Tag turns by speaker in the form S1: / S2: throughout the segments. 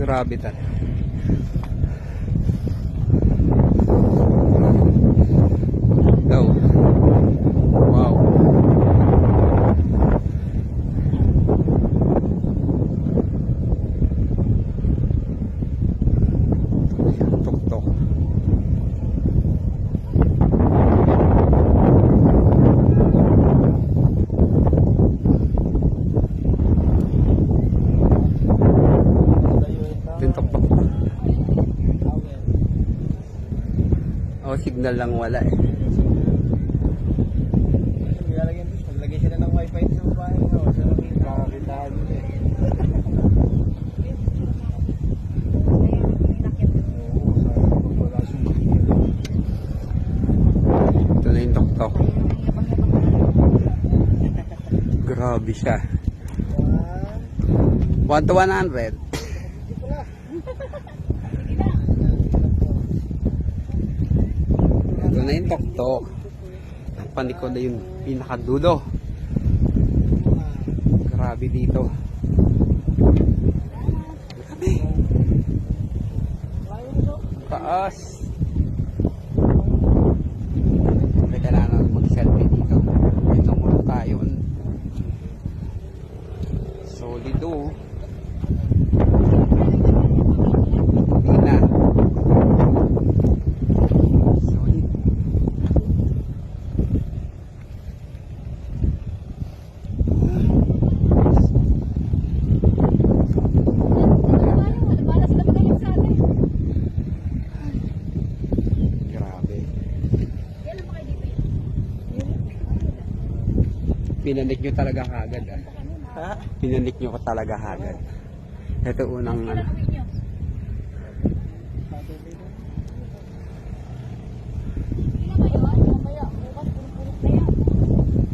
S1: Grabe talaga. Daw. Wow. Tok-tok. Tintok-tok. Oh, signal lang wala eh.
S2: Lagay sila ng wifi sa babae mo. Sa nakakitahan mo eh.
S1: Ito na yung tok-tok. Grabe siya. 1 to 100. Ito na yung tok-tok. Panikod na yung pinakadulo. Grabe dito. Grabe. Taas. May kailangan mag-selfie dito. Ito muna tayo. Solido. Hindi na. Solid. Pinanik nyo talaga kagad ah.
S2: Ha?
S1: Pinanik nyo ko talaga kagad. Ito unang ano.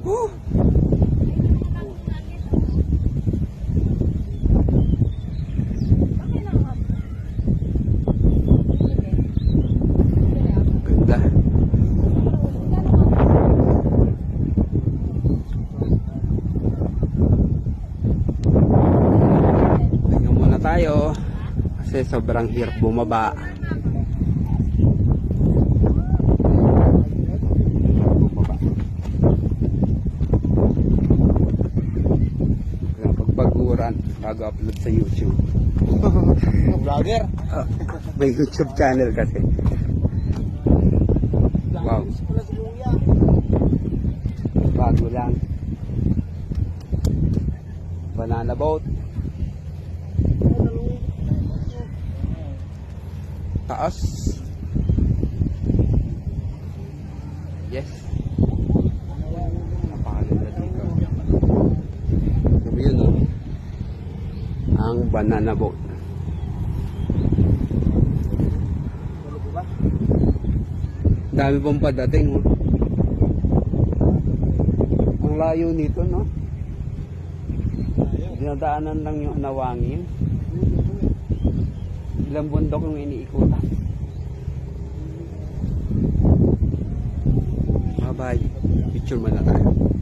S1: Woo! Ganda. Tayo kasi sobrang hirap bumaba. Pagbaguran bago upload sa YouTube.
S2: Vlogger?
S1: May YouTube channel kasi. Wow. Bago lang. Banana boat. Taas. Yes. Napakaganda dito. Sabi yun o. Ang banana boat. Dami pang padating o. Ang layo nito no. Dinadaanan lang yung Nawangin. Ilang bundok yung iniikutan. Bye-bye. Picture muna tayo.